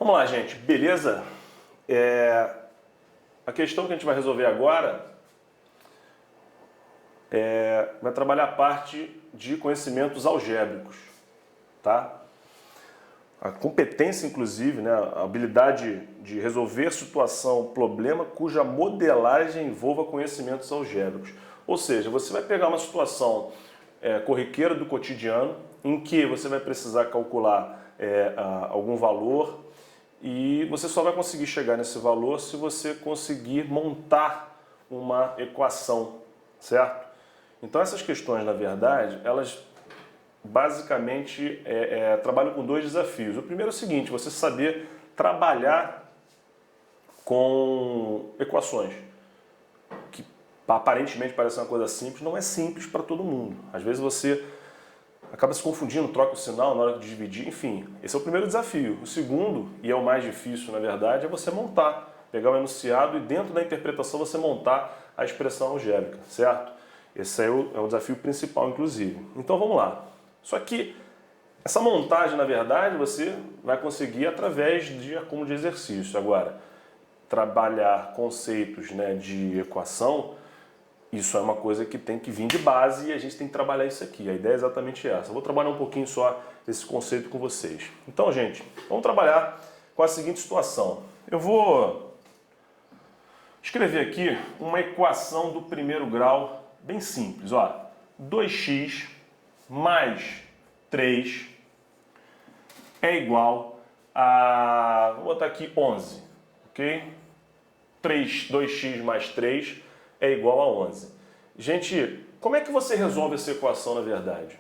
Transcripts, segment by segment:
Vamos lá, gente, beleza? A questão que a gente vai resolver agora vai trabalhar a parte de conhecimentos algébricos, tá? A competência, inclusive, né, a habilidade de resolver situação, problema cuja modelagem envolva conhecimentos algébricos. Ou seja, você vai pegar uma situação corriqueira do cotidiano em que você vai precisar calcular algum valor e você só vai conseguir chegar nesse valor se você conseguir montar uma equação, certo? Então essas questões, na verdade, elas basicamente trabalham com dois desafios. O primeiro é o seguinte, você saber trabalhar com equações, que aparentemente parece uma coisa simples, não é simples para todo mundo. Às vezes você acaba se confundindo, troca o sinal na hora de dividir, enfim. Esse é o primeiro desafio. O segundo, e é o mais difícil na verdade, é você montar, pegar o enunciado e dentro da interpretação você montar a expressão algébrica, certo? Esse é o desafio principal, inclusive. Então vamos lá. Só que essa montagem, na verdade, você vai conseguir através de acúmulo de exercício. Agora, trabalhar conceitos, né, de equação, isso é uma coisa que tem que vir de base e a gente tem que trabalhar isso aqui. A ideia é exatamente essa. Eu vou trabalhar um pouquinho só esse conceito com vocês. Então, gente, vamos trabalhar com a seguinte situação. Eu vou escrever aqui uma equação do primeiro grau bem simples. Ó, 2x mais 3 é igual a... vou botar aqui 11, ok? 2x mais 3 é igual a 11. Gente, como é que você resolve essa equação na verdade?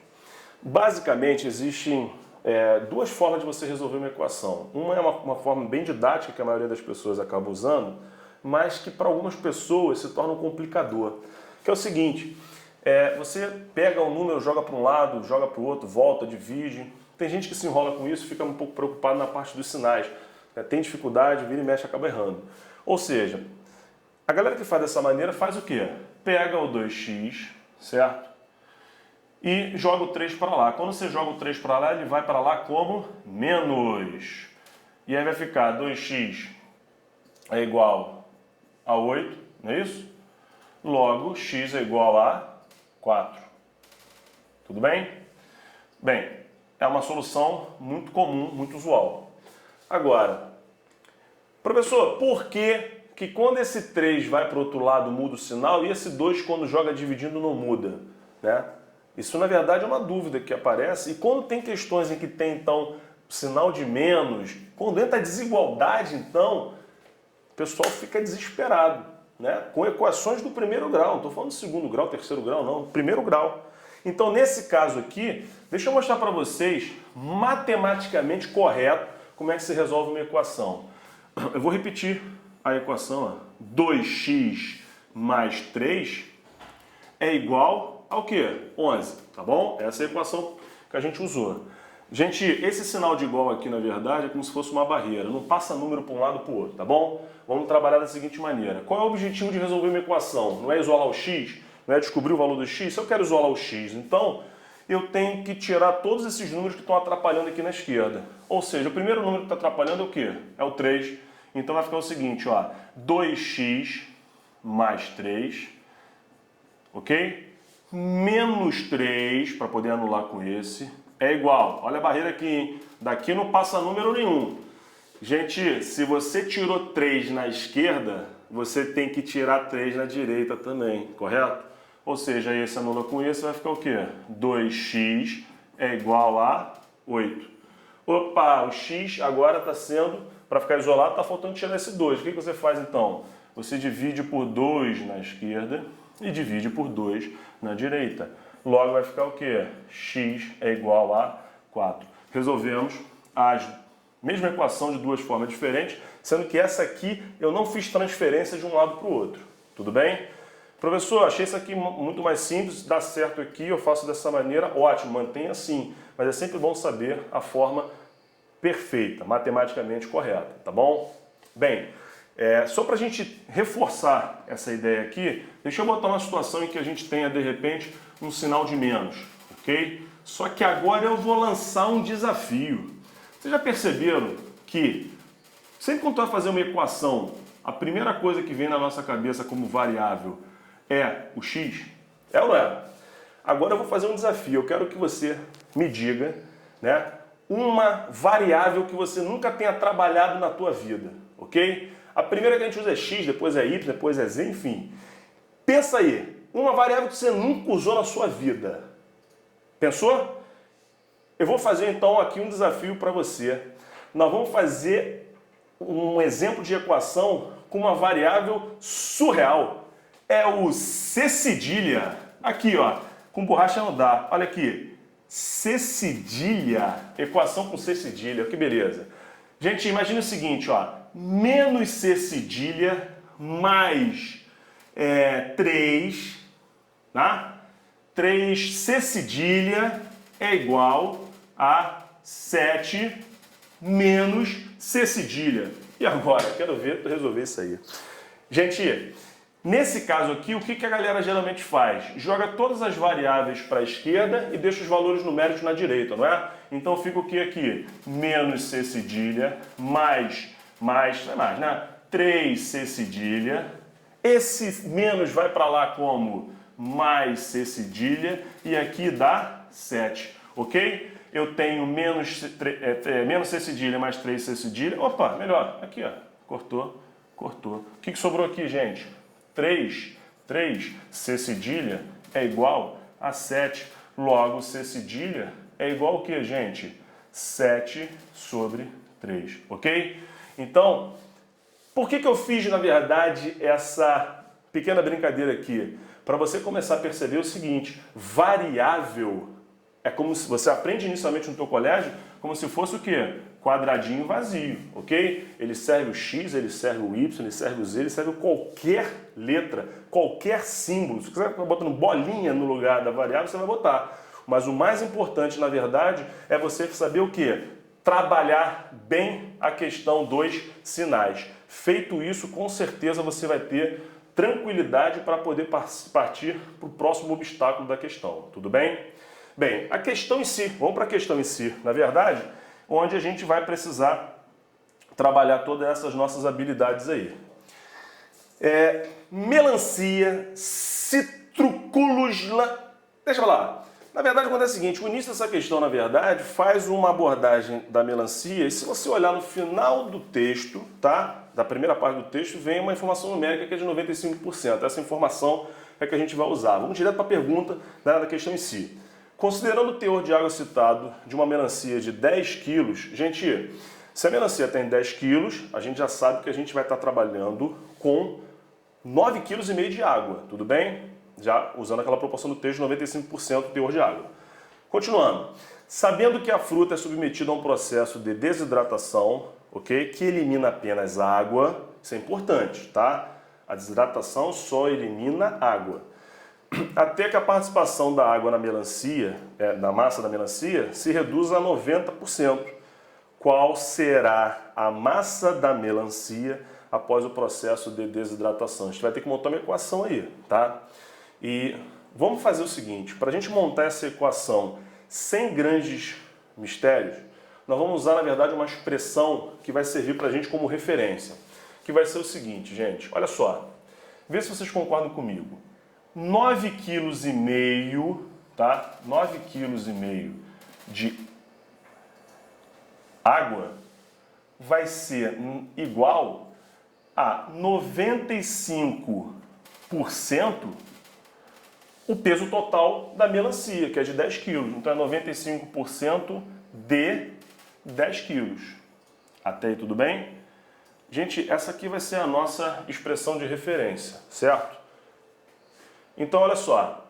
Basicamente, existem duas formas de você resolver uma equação. Uma é uma forma bem didática que a maioria das pessoas acaba usando, mas que para algumas pessoas se torna um complicador. Que é o seguinte, você pega um número, joga para um lado, joga para o outro, volta, divide. Tem gente que se enrola com isso, fica um pouco preocupado na parte dos sinais. Tem dificuldade, vira e mexe, acaba errando. Ou seja, a galera que faz dessa maneira faz o quê? Pega o 2x, certo? E joga o 3 para lá. Quando você joga o 3 para lá, ele vai para lá como menos. E aí vai ficar 2x é igual a 8, não é isso? Logo, x é igual a 4. Tudo bem? Bem, é uma solução muito comum, muito usual. Agora, professor, por que quando esse 3 vai para o outro lado muda o sinal e esse 2 quando joga dividindo não muda, né? Isso na verdade é uma dúvida que aparece e quando tem questões em que tem então sinal de menos, quando entra a desigualdade então, o pessoal fica desesperado, né? Com equações do primeiro grau, não estou falando do segundo grau, terceiro grau não, primeiro grau. Então nesse caso aqui, deixa eu mostrar para vocês matematicamente correto como é que se resolve uma equação. Eu vou repetir a equação, ó. 2x mais 3 é igual ao quê? 11, tá bom? Essa é a equação que a gente usou. Gente, esse sinal de igual aqui, na verdade, é como se fosse uma barreira. Não passa número para um lado para o outro, tá bom? Vamos trabalhar da seguinte maneira. Qual é o objetivo de resolver uma equação? Não é isolar o x? Não é descobrir o valor do x? Se eu quero isolar o x, então eu tenho que tirar todos esses números que estão atrapalhando aqui na esquerda. Ou seja, o primeiro número que está atrapalhando é o quê? É o 3. Então vai ficar o seguinte, ó, 2x mais 3, ok? Menos 3, para poder anular com esse, é igual. Olha a barreira aqui, hein? Daqui não passa número nenhum. Gente, se você tirou 3 na esquerda, você tem que tirar 3 na direita também, correto? Ou seja, esse anula com esse, vai ficar o quê? 2x é igual a 8. Opa, o x agora está sendo, para ficar isolado, está faltando tirar esse 2. O que você faz então? Você divide por 2 na esquerda e divide por 2 na direita. Logo vai ficar o quê? X é igual a 4. Resolvemos a mesma equação de duas formas diferentes, sendo que essa aqui eu não fiz transferência de um lado para o outro. Tudo bem? Professor, achei isso aqui muito mais simples, dá certo aqui, eu faço dessa maneira, ótimo, mantenha assim. Mas é sempre bom saber a forma perfeita, matematicamente correta, tá bom? Bem, só para a gente reforçar essa ideia aqui, deixa eu botar uma situação em que a gente tenha, de repente, um sinal de menos, ok? Só que agora eu vou lançar um desafio. Vocês já perceberam que Sempre quando tu vai fazer uma equação, a primeira coisa que vem na nossa cabeça como variável é o x? É ou não é? Agora eu vou fazer um desafio. Eu quero que você me diga, né, uma variável que você nunca tenha trabalhado na tua vida, ok? A primeira que a gente usa é x, depois é y, depois é z, enfim. Pensa aí, uma variável que você nunca usou na sua vida. Pensou? Eu vou fazer então aqui um desafio para você. Nós vamos fazer um exemplo de equação com uma variável surreal. É o C cedilha. Aqui, ó, com borracha não dá. Olha aqui. C cedilha. Equação com C cedilha. Que beleza. Gente, imagine o seguinte, ó. Menos C cedilha mais 3, tá? 3C cedilha é igual a 7 menos C cedilha. E agora? Quero ver tu resolver isso aí. Gente, nesse caso aqui, o que a galera geralmente faz? Joga todas as variáveis para a esquerda e deixa os valores numéricos na direita, não é? Então fica o que aqui? Menos C cedilha mais, né? 3C cedilha. Esse menos vai para lá como mais C cedilha e aqui dá 7, ok? Eu tenho menos C cedilha mais 3C cedilha. Opa, melhor. Aqui, ó. Cortou. O que sobrou aqui, gente? 3 C cedilha é igual a 7. Logo, C cedilha é igual ao que, gente? 7 sobre 3, ok? Então, por que eu fiz, na verdade, essa pequena brincadeira aqui? Para você começar a perceber o seguinte, variável é como se você aprende inicialmente no teu colégio como se fosse o quê? Quadradinho vazio, ok? Ele serve o x, ele serve o y, ele serve o z, ele serve qualquer letra, qualquer símbolo. Se você quiser botando bolinha no lugar da variável, você vai botar. Mas o mais importante, na verdade, é você saber o quê? Trabalhar bem a questão dos sinais. Feito isso, com certeza você vai ter tranquilidade para poder partir para o próximo obstáculo da questão. Tudo bem? Bem, a questão em si, vamos para a questão em si, na verdade, onde a gente vai precisar trabalhar todas essas nossas habilidades aí. Melancia, citrúculos... Deixa eu falar. Na verdade, acontece o seguinte, o início dessa questão, na verdade, faz uma abordagem da melancia, e se você olhar no final do texto, tá? Da primeira parte do texto, vem uma informação numérica que é de 95%. Essa informação é que a gente vai usar. Vamos direto para a pergunta da questão em si. Considerando o teor de água citado de uma melancia de 10 quilos, gente, se a melancia tem 10 quilos, a gente já sabe que a gente vai estar trabalhando com 9,5 kg de água, tudo bem? Já usando aquela proporção do texto de 95% teor de água. Continuando, sabendo que a fruta é submetida a um processo de desidratação, ok? Que elimina apenas água, isso é importante, tá? A desidratação só elimina água. Até que a participação da água na melancia, na massa da melancia, se reduza a 90%. Qual será a massa da melancia após o processo de desidratação? A gente vai ter que montar uma equação aí, tá? E vamos fazer o seguinte, para a gente montar essa equação sem grandes mistérios, nós vamos usar, na verdade, uma expressão que vai servir para a gente como referência, que vai ser o seguinte, gente, olha só, vê se vocês concordam comigo. 9,5 kg, tá? 9,5 kg de água vai ser igual a 95% o peso total da melancia, que é de 10 kg. Então é 95% de 10 kg. Até aí tudo bem? Gente, essa aqui vai ser a nossa expressão de referência, certo? Então, olha só,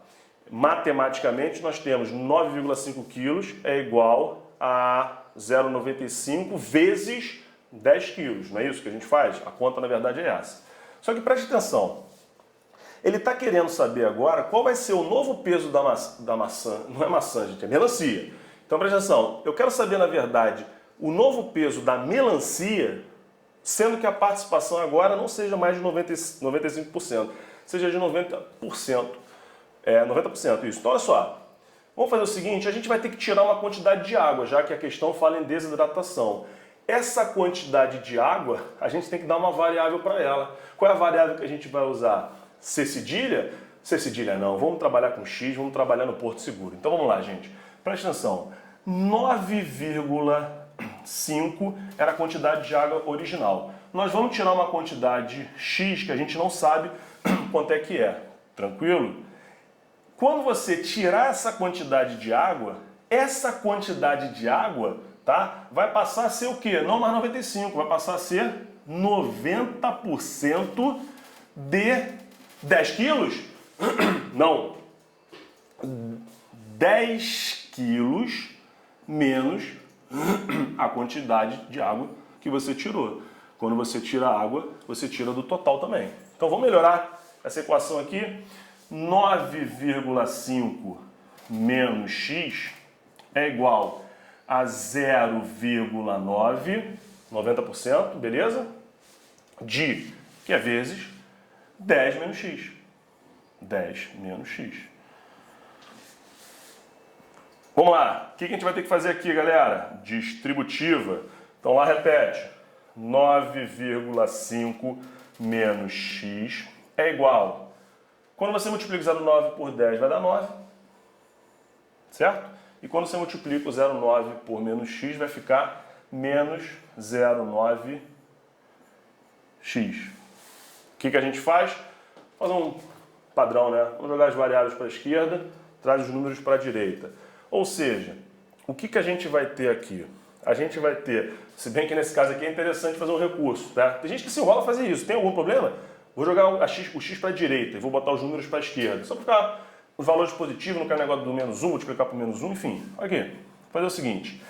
matematicamente nós temos 9,5 kg é igual a 0,95 vezes 10 kg, não é isso que a gente faz? A conta, na verdade, é essa. Só que preste atenção, ele está querendo saber agora qual vai ser o novo peso da maçã, não é maçã, gente, é melancia. Então, preste atenção, eu quero saber, na verdade, o novo peso da melancia, sendo que a participação agora não seja mais de 95%. Seja de 90%. 90% isso. Então, olha só. Vamos fazer o seguinte, a gente vai ter que tirar uma quantidade de água, já que a questão fala em desidratação. Essa quantidade de água, a gente tem que dar uma variável para ela. Qual é a variável que a gente vai usar? C cedilha? C cedilha não, vamos trabalhar com X, vamos trabalhar no Porto Seguro. Então vamos lá, gente. Presta atenção. 9,5 era a quantidade de água original. Nós vamos tirar uma quantidade X que a gente não sabe quanto é que é. Tranquilo? Quando você tirar essa quantidade de água, tá, vai passar a ser o quê? Não mais 95, vai passar a ser 90% de 10 quilos? Não. 10 quilos menos a quantidade de água que você tirou. Quando você tira a água, você tira do total também. Então vamos melhorar essa equação aqui. 9,5 menos x é igual a 0,9, 90%, beleza? De, que é vezes, 10 menos x. 10 menos x. Vamos lá. O que a gente vai ter que fazer aqui, galera? Distributiva. Então lá repete. 9,5 menos x é igual. Quando você multiplica o 0,9 por 10, vai dar 9. Certo? E quando você multiplica o 0,9 por menos x, vai ficar menos 0,9x. O que a gente faz? Fazer um padrão, né? Vamos jogar as variáveis para a esquerda, traz os números para a direita. Ou seja, o que a gente vai ter aqui? A gente vai ter, se bem que nesse caso aqui é interessante fazer um recurso, tá? Tem gente que se enrola a fazer isso. Tem algum problema? Vou jogar o x para a direita e vou botar os números para a esquerda. Só para ficar os valores positivos, não quero negócio do menos 1, multiplicar por menos 1, enfim. Aqui, vou fazer o seguinte.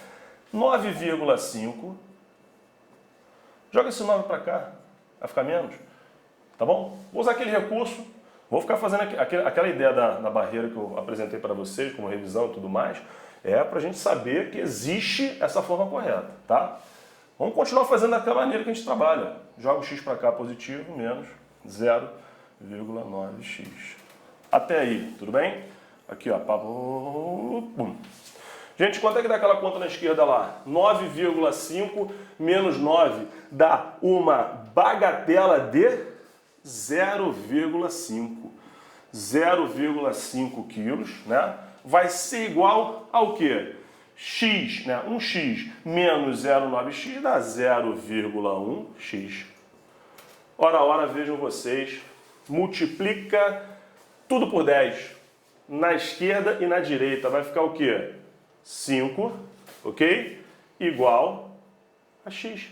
9,5. Joga esse 9 para cá. Vai ficar menos. Tá bom? Vou usar aquele recurso. Vou ficar fazendo aquela ideia da barreira que eu apresentei para vocês, como revisão e tudo mais. É para a gente saber que existe essa forma correta, tá? Vamos continuar fazendo daquela maneira que a gente trabalha. Joga o x para cá positivo, menos 0,9x. Até aí, tudo bem? Aqui, ó. Pum. Gente, quanto é que dá aquela conta na esquerda lá? 9,5 menos 9 dá uma bagatela de 0,5. 0,5 quilos, né? Vai ser igual ao quê? X, né? 1x menos 0,9x dá 0,1x. Ora, vejam vocês. Multiplica tudo por 10. Na esquerda e na direita vai ficar o quê? 5, ok? Igual a x.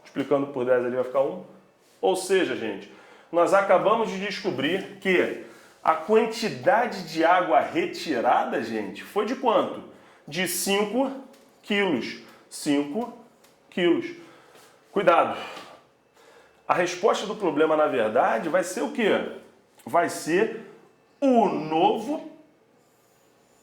Multiplicando por 10 ali vai ficar 1. Ou seja, gente, nós acabamos de descobrir que a quantidade de água retirada, gente, foi de quanto? De 5 quilos. 5 quilos. Cuidado. A resposta do problema, na verdade, vai ser o quê? Vai ser o novo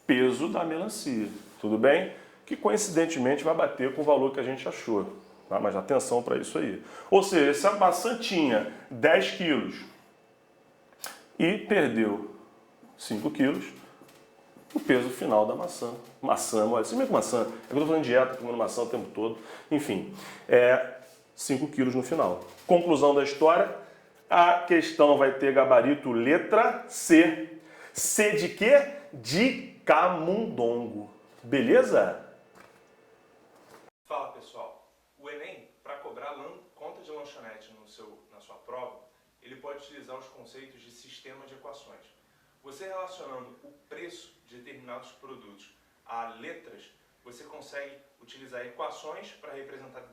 peso da melancia. Tudo bem? Que coincidentemente vai bater com o valor que a gente achou. Tá? Mas atenção para isso aí. Ou seja, se a maçã tinha 10 quilos e perdeu 5 quilos, o peso final da maçã. Maçã, olha, se bem que maçã, é que eu estou fazendo dieta, comendo maçã o tempo todo. Enfim, é 5 quilos no final. Conclusão da história, a questão vai ter gabarito letra C. C de quê? De camundongo. Beleza? Fala pessoal, o Enem, para cobrar conta de lanchonete na sua prova, ele pode utilizar os conceitos de sistema de equações. Você relacionando o preço de determinados produtos a letras, você consegue utilizar equações para representar